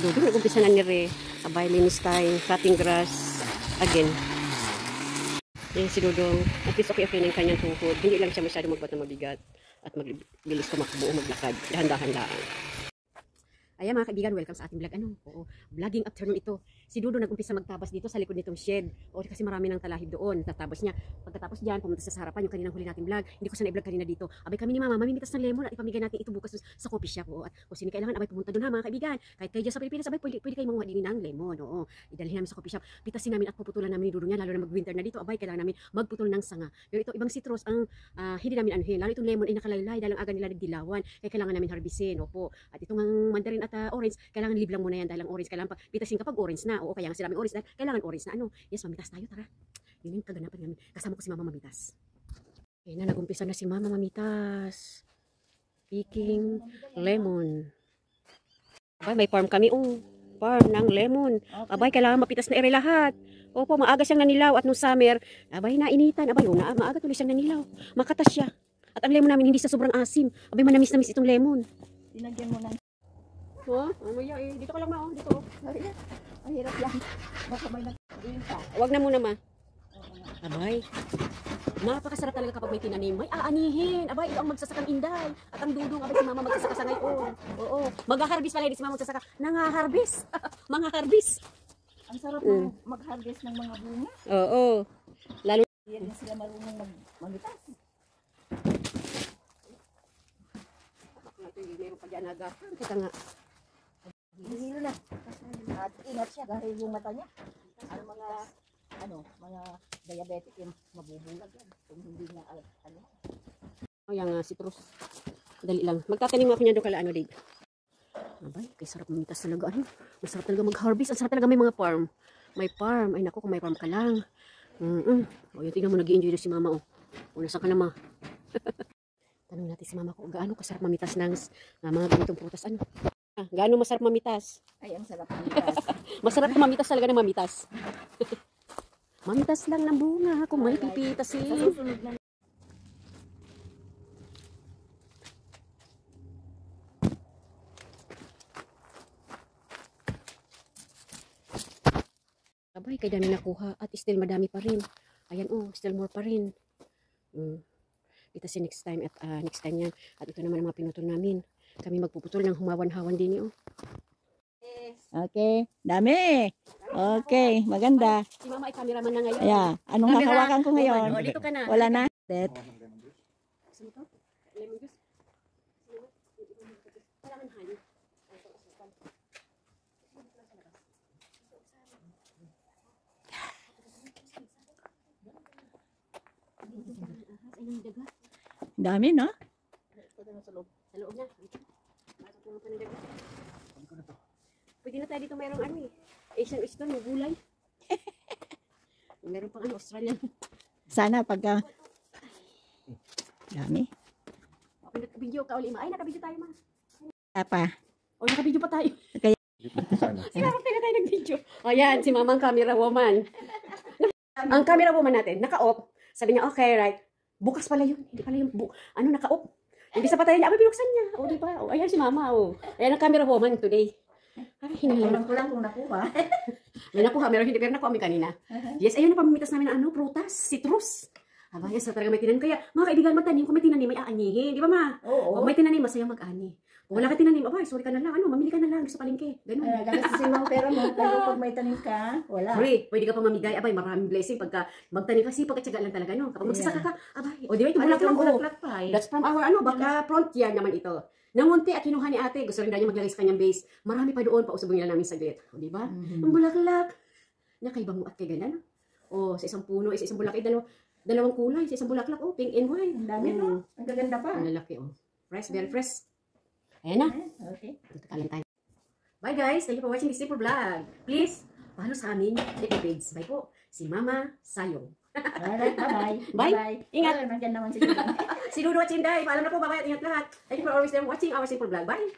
Dodo, nag-umpisa na ni Re. Abay, linis tayo. Cutting grass. Again. Yan si Dodong. At least okay na yung kanyang tuhod. Hindi lang siya masyado magbat na mabigat. At magbilis tumakbo o maglakad. Dahan-dahan. Ayan mga kaibigan, welcome sa ating vlog. Vlogging afternoon ito. Si Dodo nag-umpisa magtabas dito sa likod nitong shed. Kasi marami ng talahib doon. Natabas niya. Pagkatapos diyan, pumunta sa harapan yung kaninang huli nating vlog. Hindi ko sana i-vlog kanina dito. Abay kami ni Mama, mamimitas ng lemon at ipamigay natin ito bukas sa coffee shop. At kung sino kailangan, abay pumunta doon ha mga kaibigan. Kahit kayo dyan sa Pilipinas, abay pwede kayo manguha din ng lemon. Idalhin namin sa coffee shop. Pitasin namin at puputulan namin ni Dodo niya. Lalo na mag-winter na dito. Abay, kailangan namin magputol ng sanga. Pero ito, ibang citrus, ang hindi namin anuhin. Lalo itong lemon ay nakalaylay. Dahil ang aga nila nagdilawan. Kaya kailangan namin harbisin. At itong mandarin at orange, kailangan liblang muna yan dahil ang orange kailangan pitasin kapag orange na. Kaya nga sinabing orange dahil kailangan orange na. Yes, mamitas tayo, tara. Yun yung kaganapan namin. Kasama ko si Mama mamitas. Okay na, nag-umpisa na si Mama mamitas. Picking lemon. Abay, may farm kami. Farm ng lemon. Abay, kailangan mapitas na ere lahat. Opo, maaga siyang nanilaw at nung summer, abay, nainitan. Abay, maaga tuloy siyang nanilaw. Makatas siya. At ang lemon namin hindi sa sobrang asim. Abay, manamis-namis itong lemon. Dinagyan mo ng dito ka lang ma, dito. Ang hirap yan. Baka may nagsabihin ka. Huwag na muna ma. Abay. Napakasarap talaga kapag may tinanim. May aanihin. Abay, ito ang magsasakang inday. At ang Dudong, abay si Mama magsasaka sa ngayon. Mag-harvest pala, hindi si Mama magsasaka. Nang-harvest. Mga harvest. Ang sarap mag-harvest ng mga bunga. Lalo. Hindi sila marunong mag-mitas. Meron pa dyan agad. Kita nga. Hihilo na. At ingat siya dahil yung mata niya. Ang mga diabetic yung mabubulag yan. Kung hindi na Yung citrus. Dali lang. Magtatanim ako niya doon kala Dave. Abay, kay sarap mamitas talaga. Masarap talaga mag-harvest. Ang sarap talaga may mga farm. May farm. Ay naku, kung may farm ka lang. Yung tingnan mo, nag-i-enjoy na si Mama. Nasaan ka na ma? Tanong natin si Mama ko, gaano kasarap mamitas ng mga ganitong prutas? Gaano masarap mamitas? Ay, ang sarap mamitas. Masarap mamitas talaga ng mamitas. Mamitas lang ng bunga kung may pipitasin. Abay, kay dami nakuha at still madami pa rin. Ayan still more pa rin. Itasin next time at next time yan. At ito naman ang mga pinutol namin. Kami magpuputol ng humawan-hawan din Okay, dami. Okay, maganda. Si Mama ay cameraman na ngayon. Yeah. Anong hahawakan ko ngayon? Dito ka na. Wala na. That. Lemon juice. Kailangan honey. Dami, no? Sa loob na. Pwede na tayo dito mayroong Asian stone, yung gulay. Meron pang Australian. Sana pagka... Dami. Okay, naka-video ka uli ma. Ay, naka-video tayo ma. Apa? Naka-video pa tayo. Okay. Sinarap tayo nag-video. Yan, si Mama ang camera woman. Ang camera woman natin, naka-off. Sabi niya, okay, right. Bukas pala yun. Hindi pala yung naka-off. Hindi sa patayin niya. Abay, binuksan niya. Diba? Ayan si Mama. Ayan ang camera woman today. Ay, hinalang ko lang kung nakuha. May nakuha. Pero nakuha kami kanina. Yes, ayun ang pamimitas namin ng prutas, citrus. Abay, yes, talaga may tinanim. Kaya, mga kaibigan, magtanim. Kung may tinanim, may aanihin. Di ba, Ma? Oo. Kung may tinanim, masaya mag-ani. Kung wala ka tinanim, abay, sorry ka na lang. Mamili ka na lang sa palengke. Ganun. Gagastusin mo ang pera mo. Pero pag may tanim ka, wala. Free. Pwede ka pa mamigay. Abay, maraming blessing pagka magtanim kasi pagkatsaga lang talaga, no? Kapag magsasaka ka, abay. Di ba, ito bulaklak pa eh. That's from our, baka front yan naman ito. Namunti at kinuha ni ate. Gusto rin daw niya maglagay sa kanyang base. Marami pa doon, pausubong nila namin saglit. Di ba? Ang bulaklak. Nakaiba mo at kay ganyan. Sa isang puno, sa isang bulaklak, dalawang kulay, sa isang bulaklak, pink and white. Ang dami, no? Ang gaganda pa. Ang lalaki, Fresh, very fresh. Ayan na. Okay. Dito ka lang tayo. Bye guys. Thank you for watching this simple vlog. Please, follow sa amin. Page. Bye po. Si Mama Sayong. Alright, bye-bye. Bye. Ingat. Nandiyan naman si Dudo. Si Dudo at Chinday. Paalam na po. Bye-bye at ingat lahat. Thank you for always watching our simple vlog. Bye.